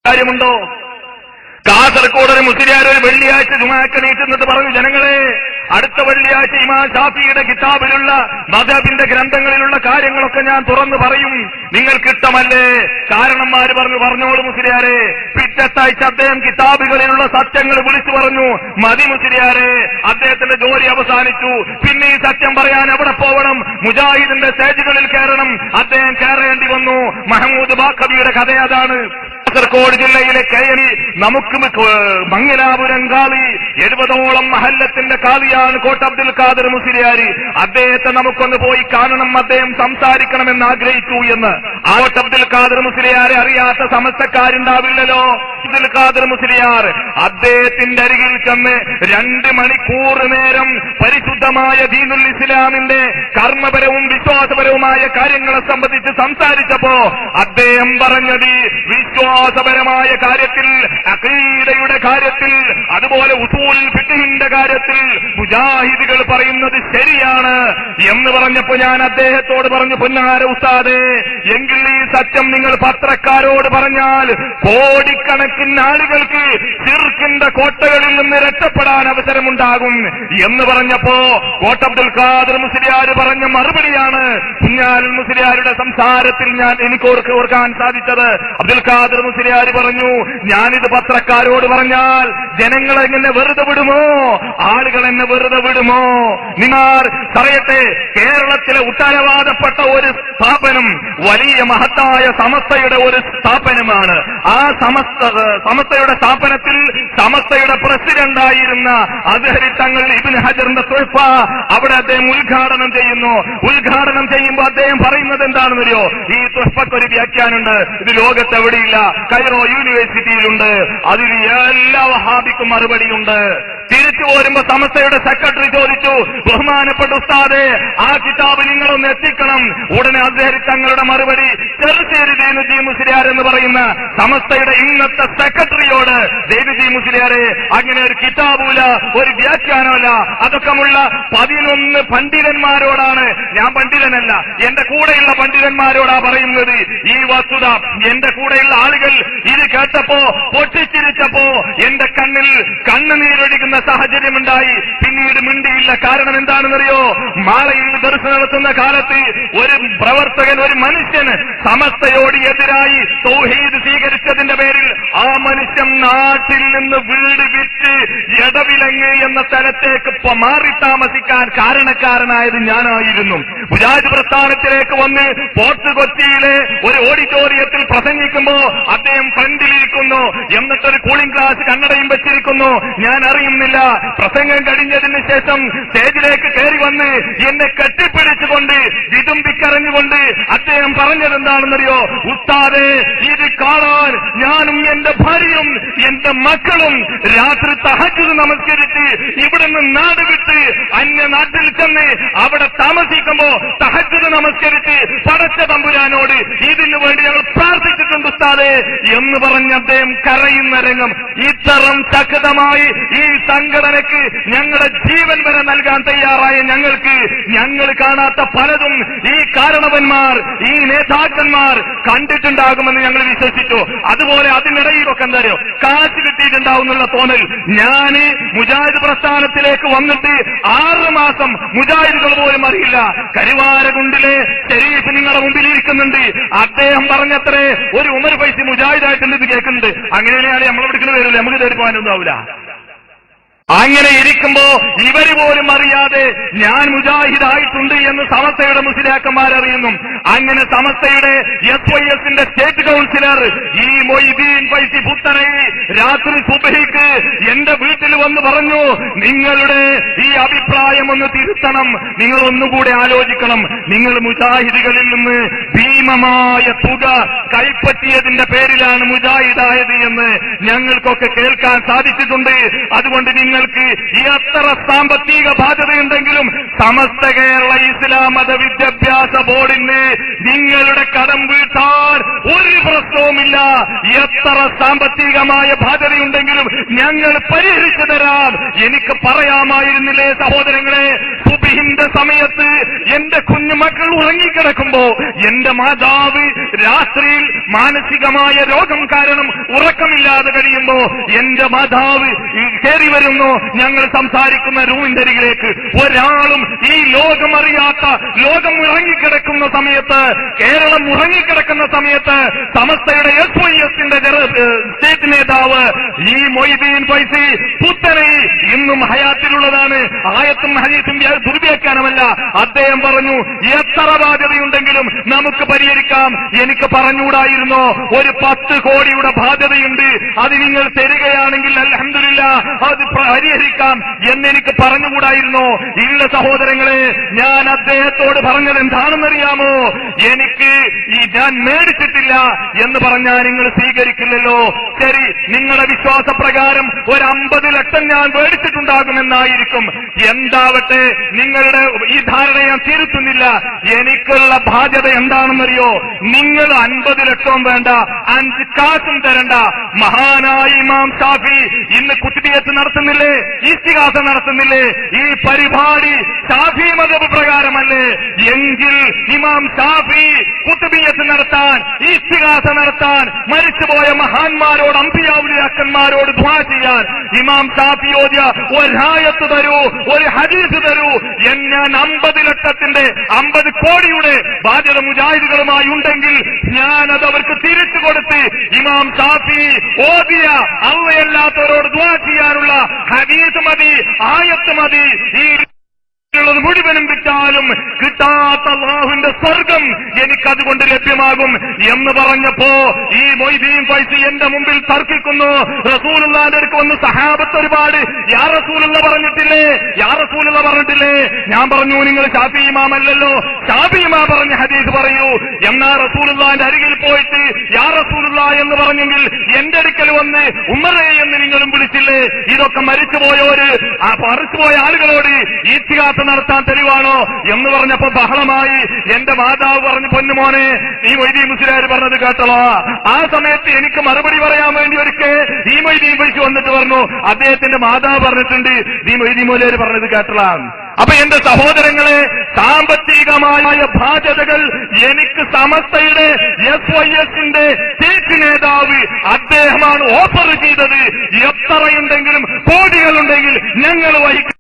കാര്യമുണ്ടോ? കാസർഗോഡ് ഒരു മുസ്ലിയാർ ഒരു വെള്ളിയാഴ്ച ജുമാക്ക് നീട്ടുന്നത് പറഞ്ഞു, ജനങ്ങളെ അടുത്ത വെള്ളിയാഴ്ച ഇമാം ഷാഫിയുടെ കിതാബിലുള്ള മദ്ഹബിന്റെ ഗ്രന്ഥങ്ങളിലുള്ള കാര്യങ്ങളൊക്കെ ഞാൻ തുറന്നു പറയും, നിങ്ങൾക്ക് ഇഷ്ടമല്ലേ? കാരണന്മാര് പറഞ്ഞോളൂ മുസ്ലിയാരെ. പിറ്റത്താഴ്ച അദ്ദേഹം കിതാബുകളിലുള്ള സത്യങ്ങൾ വിളിച്ചു പറഞ്ഞു, മതി മുസ്ലിയാരെ, അദ്ദേഹത്തിന്റെ ജോലി അവസാനിച്ചു. പിന്നെ ഈ സത്യം പറയാൻ എവിടെ പോകണം? മുജാഹിദിന്റെ സ്റ്റേജുകളിൽ കയറണം. അദ്ദേഹം കയറേണ്ടി വന്നു. മഹമൂദ് ബാഖവിയുടെ കഥ അതാണ്. കാസർഗോഡ് ജില്ലയിലെ കയറി നമുക്ക് മംഗലാപുരം കാളി 70ഓളം മഹല്ലത്തിന്റെ കാളിയാണ് കോട്ട അബ്ദുൽ ഖാദർ മുസ്ലിയാർ. അദ്ദേഹത്തെ നമുക്കൊന്ന് പോയി കാണണം, അദ്ദേഹം സംസാരിക്കണമെന്ന് ആഗ്രഹിച്ചു എന്ന്. കോട്ട അബ്ദുൽ ഖാദർ മുസ്ലിയാരെ അറിയാത്ത സമസ്തക്കാരുണ്ടാവില്ലല്ലോ. അബ്ദുൽ ഖാദർ മുസ്ലിയാർ അദ്ദേഹത്തിന്റെ അരികിൽ ചെന്ന് 2 മണിക്കൂർ നേരം പരിശുദ്ധമായ ദീനുൽ ഇസ്ലാമിന്റെ കർമ്മപരവും വിശ്വാസപരവുമായ കാര്യങ്ങളെ സംബന്ധിച്ച് സംസാരിച്ചപ്പോ അദ്ദേഹം പറഞ്ഞത്, വിശ്വാസപരമായ കാര്യത്തിൽ, അഖീദയുടെ കാര്യത്തിൽ, അതുപോലെ ഉസൂൽ ഫിഖ്ഹിന്റെ കാര്യത്തിൽ മുജാഹിദുകൾ പറയുന്നത് ശരിയാണ് എന്ന് പറഞ്ഞപ്പോ ഞാൻ അദ്ദേഹത്തോട് പറഞ്ഞു, പൊന്നാര ഉസ്താദേ, എങ്കിൽ ഈ സത്യം നിങ്ങൾ പത്രക്കാരോട് പറഞ്ഞാൽ കോടിക്കണക്കിന് ആളുകൾക്ക് ശിർക്കിന്റെ കോട്ടകളിൽ നിന്ന് രക്ഷപ്പെടാൻ അവസരമുണ്ടാകും എന്ന് പറഞ്ഞപ്പോ കോട്ട അബ്ദുൽ ഖാദർ മുസ്ലിയാർ പറഞ്ഞ മറുപടിയാണ് കുഞ്ഞാലി മുസ്ലിയാരുടെ സംസാരത്തിൽ എനിക്ക് ഓർക്കാൻ സാധിച്ചത്. അബ്ദുൽ ഖാദർ മുസ്ലിയാർ പറഞ്ഞു, ഞാനിത് പത്രക്കാരോട് പറഞ്ഞാൽ ജനങ്ങൾ എന്നെ വെറുതെ വിടുമോ? ആളുകൾ എന്നെ വെറുതെ വിടുമോ? നിങ്ങൾ പറയട്ടെ, കേരളത്തിലെ ഉത്തരവാദപ്പെട്ട ഒരു സ്ഥാപനം, വലിയ മഹത്തായ സമസ്തയുടെ ഒരു സ്ഥാപനമാണ്. ആ സമസ്തയുടെ സ്ഥാപനത്തിൽ സമസ്തയുടെ പ്രസിഡന്റായിരുന്ന അസ്ഹരി തങ്ങൾ ഇബ്നു ഹജറിന്റെ തുഹ്ഫ അവിടെ അദ്ദേഹം ഉദ്ഘാടനം ചെയ്യുന്നു. ഉദ്ഘാടനം ചെയ്യുമ്പോൾ അദ്ദേഹം പറയുന്നത് എന്താണെന്നറിയോ? ഈ തുഹ്ഫക്കൊരു വ്യാഖ്യാനമുണ്ട്, ഇത് ലോകത്തെവിടെയില്ല, കൈറോ യൂണിവേഴ്സിറ്റിയിലുണ്ട്, അതിൽ എല്ലാ വഹാബിക്കും മറുപടിയുണ്ട്. തിരിച്ചു പോരുമ്പോ സമസ്തയുടെ സെക്രട്ടറി ചോദിച്ചു, ബഹുമാനപ്പെട്ട ഉസ്താദെ, ആ കിതാബ് നിങ്ങളൊന്ന് എത്തിക്കണം. ഉടനെ അസ്ഹരി തങ്ങളുടെ മറുപടി, ചെറുശ്ശേരി ദൈനുജി മുസ്ലിയാർ എന്ന് പറയുന്ന സമസ്തയുടെ ഇന്നത്തെ സെക്രട്ടറിയോട്, ദൈനുജി മുസ്ലിയാരെ, അങ്ങനെ ഒരു കിതാബുമില്ല, ഒരു വ്യാഖ്യാനമല്ല, അതൊക്കെയുള്ള 11 പണ്ഡിതന്മാരോടാണ്, ഞാൻ പണ്ഡിതനല്ല, എന്റെ കൂടെയുള്ള പണ്ഡിതന്മാരോടാ പറയുന്നത് ഈ വസ്തുത. എന്റെ കൂടെയുള്ള ആളുകൾ ഇത് കേട്ടപ്പോ പൊട്ടിച്ചിരിച്ചപ്പോ എന്റെ കണ്ണിൽ കണ്ണുനീരൊഴുകുന്ന സാഹചര്യമുണ്ടായി. പിന്നീട് മിണ്ടിയില്ല. കാരണം എന്താണെന്നറിയോ? മാളയിൽ ദർശ നടത്തുന്ന കാലത്ത് ഒരു പ്രവർത്തകൻ, ഒരു മനുഷ്യൻ സമസ്തയോട് എതിരായി തൗഹീദ് സ്വീകരിച്ചതിന്റെ പേരിൽ ആ മനുഷ്യൻ നാട്ടിൽ നിന്ന് വീട് വിറ്റ് എടവിലങ്ങ് എന്ന സ്ഥലത്തേക്ക് മാറി താമസിക്കാൻ കാരണക്കാരനായത് ഞാനായിരുന്നു. മുജാഹിദ് പ്രസ്ഥാനത്തിലേക്ക് വന്ന് പോർട്ട് കൊച്ചിയിലെ ഒരു ഓഡിറ്റോറിയത്തിൽ പ്രസംഗിക്കുമ്പോ അദ്ദേഹം ഫ്രണ്ടിലിരിക്കുന്നു, എന്നിട്ടൊരു കൂളിംഗ് ഗ്ലാസ് കണ്ണടയും വെച്ചിരിക്കുന്നു. ഞാൻ അറിയുന്നില്ല. പ്രസംഗം കഴിഞ്ഞതിന് ശേഷം സ്റ്റേജിലേക്ക് കയറി വന്ന് എന്നെ കെട്ടിപ്പിടിച്ചുകൊണ്ട് വിതുമ്പിക്കരഞ്ഞുകൊണ്ട് അദ്ദേഹം പറഞ്ഞതെന്താണെന്നറിയോ? ഉസ്താദേ, ഇത് കാണാൻ ഞാനും എന്റെ ഭാര്യയും എന്റെ മക്കളും രാത്രി തഹജ്ജുദ് നമസ്കരിച്ച് ഇവിടുന്ന് നാട് വിട്ട് അന്യ നാട്ടിൽ ചെന്ന് അവിടെ താമസിക്കുമ്പോ തഹജ്ജുദ് നമസ്കരിച്ച് പടച്ച തമ്പുരാനോട് ഇതിനു വേണ്ടി ഞങ്ങൾ പ്രാർത്ഥിച്ചിട്ടുണ്ട് ഉസ്താദേ എന്ന് പറഞ്ഞ് അദ്ദേഹം കരയുന്ന രംഗം. ഇത്തരം ശക്തമായി ഈ സംഘടനയ്ക്ക് ഞങ്ങളുടെ ജീവൻ വരെ നൽകാൻ തയ്യാറായ ഞങ്ങൾക്ക്, ഞങ്ങൾ കാണാത്ത പലതും ഈ കാരണവന്മാർ, ഈ നേതാക്കന്മാർ കണ്ടിട്ടുണ്ടാകുമെന്ന് ഞങ്ങൾ വിശ്വസിച്ചു. അതുപോലെ അതിനിടയിലൊക്കെ എന്താ അറിയോ, കാശ് കിട്ടിയിട്ടുണ്ടാവുന്നുള്ള തോന്നൽ. ഞാന് മുജാഹിദ് പ്രസ്ഥാനത്തിലേക്ക് വന്നിട്ട് 6 മാസം മുജാഹിദുകൾ പോലും അറിയില്ല. കരുവാരകുണ്ടിലെ ശരീഫ് നിങ്ങളുടെ മുമ്പിലിരിക്കുന്നുണ്ട്. അദ്ദേഹം പറഞ്ഞത്രേ ഒരു ഉമർ ഫൈസി മുജാഹിദായിട്ടുണ്ട് ഇത് കേൾക്കുന്നുണ്ട്. അങ്ങനെയാണ് നമ്മളെവിടേക്കും വരില്ല, നമുക്ക് തേടി പോകാനൊന്നും ആവില്ല. അങ്ങനെ ഇരിക്കുമ്പോ ഇവര് പോലും അറിയാതെ ഞാൻ മുജാഹിദായിട്ടുണ്ട് എന്ന് സമസ്തയുടെ മുസ്ലിയാക്കന്മാരറിയുന്നു. അങ്ങനെ സമസ്തയുടെ SYSന്റെ സ്റ്റേറ്റ് കൌൺസിലർ ഈ മൊയ്തീൻ ഫൈസി പുത്തനെ രാത്രി സുബ്ഹിക്ക് എന്റെ വീട്ടിൽ വന്ന് പറഞ്ഞു, നിങ്ങളുടെ ഈ അഭിപ്രായം ഒന്ന് തിരുത്തണം, നിങ്ങൾ ഒന്നുകൂടെ ആലോചിക്കണം. നിങ്ങൾ മുജാഹിദുകളിൽ നിന്ന് ഭീമമായ തുക കൈപ്പറ്റിയതിന്റെ പേരിലാണ് മുജാഹിദായത് എന്ന് ഞങ്ങൾക്കൊക്കെ കേൾക്കാൻ സാധിച്ചിട്ടുണ്ട്. അതുകൊണ്ട് നിങ്ങൾക്ക് എത്ര സാമ്പത്തിക ബാധ്യതയുണ്ടെങ്കിലും സമസ്ത കേരള ഇസ്ലാം മത വിദ്യാഭ്യാസ ബോർഡിന് നിങ്ങളുടെ കടം വീട്ടാൻ ഒരു പ്രശ്നവുമില്ല. എത്ര സാമ്പത്തികമായ ബാധ്യതയുണ്ടെങ്കിലും ഞങ്ങൾ പരിഹരിച്ചു തരാം. എനിക്ക് പറയാമായിരുന്നില്ലേ സഹോദരങ്ങളെ? സുബ്ഹി സുബഹിന്റെ സമയത്ത് എന്റെ കുഞ്ഞുമക്കൾ ഉറങ്ങിക്കിടക്കുമ്പോ എന്റെ മാതാവ് രാത്രിയിൽ മാനസികമായ രോഗം കാരണം ഉറക്കമില്ലാതെ കഴിയുമ്പോ എന്റെ മാതാവ് കയറി വരുന്നു. ഞങ്ങൾ സംസാരിക്കുന്ന റൂമിന്റെ അരികിലേക്ക് ഒരാളും ഈ ലോകം അറിയാത്ത, ലോകം ഉറങ്ങിക്കിടക്കുന്ന സമയത്ത്, കേരളം ഉറങ്ങിക്കിടക്കുന്ന സമയത്ത് സമസ്തയുടെ SYSന്റെ സ്റ്റേറ്റ് നേതാവ് ഈ മൊയ്തീൻ ഫൈസി പുത്തനെ ഇന്നും ഹയാത്തിലുള്ളതാണ്. ആയത്തും ഹദീസും ദുർവ്യാഖ്യാനമല്ല. അദ്ദേഹം പറഞ്ഞു, എത്ര ബാധ്യതയുണ്ടെങ്കിലും നമുക്ക് പരിഹരിക്കാം. എനിക്ക് പറഞ്ഞുകൂടായിരുന്നോ ഒരു 10 കോടിയുടെ ബാധ്യതയുണ്ട്, അത് നിങ്ങൾ തരികയാണെങ്കിൽ അൽഹംദുലില്ലാഹ് അത് പരിഹരിക്കാം എന്നെനിക്ക് പറഞ്ഞുകൂടായിരുന്നോ? ഇല്ല സഹോദരങ്ങളെ, ഞാൻ അദ്ദേഹത്തോട് പറഞ്ഞത് എന്താണെന്നറിയാമോ? എനിക്ക് ഞാൻ മേടിച്ചിട്ടില്ല എന്ന് പറഞ്ഞാൽ നിങ്ങൾ സ്വീകരിക്കില്ലല്ലോ. ശരി, നിങ്ങളുടെ വിശ്വാസപ്രകാരം ഒരു 50 ലക്ഷം ഞാൻ മേടിച്ചിട്ടുണ്ടാകുമെന്നായിരിക്കും. എന്താവട്ടെ, നിങ്ങളുടെ ഈ ധാരണ ഞാൻ തിരുത്തുന്നില്ല. എനിക്കുള്ള ബാധ്യത എന്താണെന്നറിയോ? നിങ്ങൾ 50 ലക്ഷവും വേണ്ട, 5 കാശും തരണ്ട. മഹാനായ ഇമാം ഷാഫി ഇന്ന് കുത്തുബിയത്ത് നടത്തുന്നില്ലേ, ഇസ്തിഗാസ നടത്തുന്നില്ലേ? ഈ പരിപാടി ഷാഫി മദ്ഹബ് പ്രകാരമല്ലേ? എങ്കിൽ ഇമാം ഷാഫി കുത്തുബിയത്ത് നടത്താൻ, ഇസ്തിഗാസ നടത്താൻ, മരിച്ചുപോയ മഹാന്മാരോട്, അമ്പിയാവുലിയാക്കന്മാരോട് ദുആ ചെയ്യാൻ ഇമാം ഷാഫി ഓതിയ ഒരായത്ത് തരൂ, ഒരു ഹദീസ് തരൂ. ഞാൻ 50 ലക്ഷത്തിന്റെ 50 കോടിയുടെ ബാധ്യത മുജാഹിദുകളുമായി ഉണ്ടെങ്കിൽ ഞാനത് അവർക്ക് തിരിച്ചു കൊടുത്ത് ഇമാം ഷാഫി ഓതിയ അള്ളയല്ലാത്തവരോട് ദുആ ചെയ്യാനുള്ള ഹദീസ് മതി, ആയത്ത് മതി. ഈ മുഴുവനും വിറ്റാലും കിട്ടാത്ത അല്ലാഹുവിന്റെ സ്വർഗം എനിക്കതുകൊണ്ട് ലഭ്യമാകും എന്ന് പറഞ്ഞപ്പോ ഈ മൊയ്തീൻ ഫൈസി എന്റെ മുമ്പിൽ തർക്കിക്കുന്നു. റസൂലുള്ളാഹിന്റെ അടുക്ക് വന്ന് സഹാബത്ത് ഒരുപാട് യാ റസൂലുള്ള പറഞ്ഞിട്ടില്ലേ, യാ റസൂലുള്ള പറഞ്ഞിട്ടില്ലേ? ഞാൻ പറഞ്ഞു, നിങ്ങൾ ഷാഫി ഇമാമല്ലല്ലോ, ഷാഫി ഇമാം പറഞ്ഞ ഹദീസ് പറയൂ. എന്നാ റസൂലുള്ളാഹിന്റെ അരികിൽ പോയിട്ട് യാ റസൂലുള്ള എന്ന് പറഞ്ഞെങ്കിൽ എന്റെ അടുക്കൽ വന്ന് ഉമ്മറേ എന്ന് നിങ്ങളും വിളിച്ചില്ലേ? ഇതൊക്കെ മരിച്ചുപോയോര്, മരിച്ചുപോയ ആളുകളോട് ഇത്തിഹാസ നടത്താൻ തെളിവാണോ എന്ന് പറഞ്ഞപ്പോ ബഹളമായി. എന്റെ മാതാവ് പറഞ്ഞു, പൊന്നുമോനെ ഈ മൊയ്തീൻ മുസ്ലിയാർ പറഞ്ഞത് കേട്ടളോ? ആ സമയത്ത് എനിക്ക് മറുപടി പറയാൻ വേണ്ടി ഒരിക്കൽ ഈ മൊയ്തീൻ ഫൈസി വന്നിട്ട് പറഞ്ഞു, അദ്ദേഹത്തിന്റെ മാതാവ് പറഞ്ഞിട്ടുണ്ട് ഈ മൊയ്തീൻ മുസ്ലിയാർ പറഞ്ഞത് കേട്ടളാം. അപ്പൊ എന്റെ സഹോദരങ്ങളെ, സാമ്പത്തികമായ ബാധ്യതകൾ എനിക്ക് സമസ്തയുടെ SYSന്റെ സ്റ്റേറ്റ് നേതാവ് അദ്ദേഹമാണ് ഓഫർ ചെയ്തത്. എത്രയുണ്ടെങ്കിലും കോടികളുണ്ടെങ്കിൽ ഞങ്ങൾ വഹിക്കും.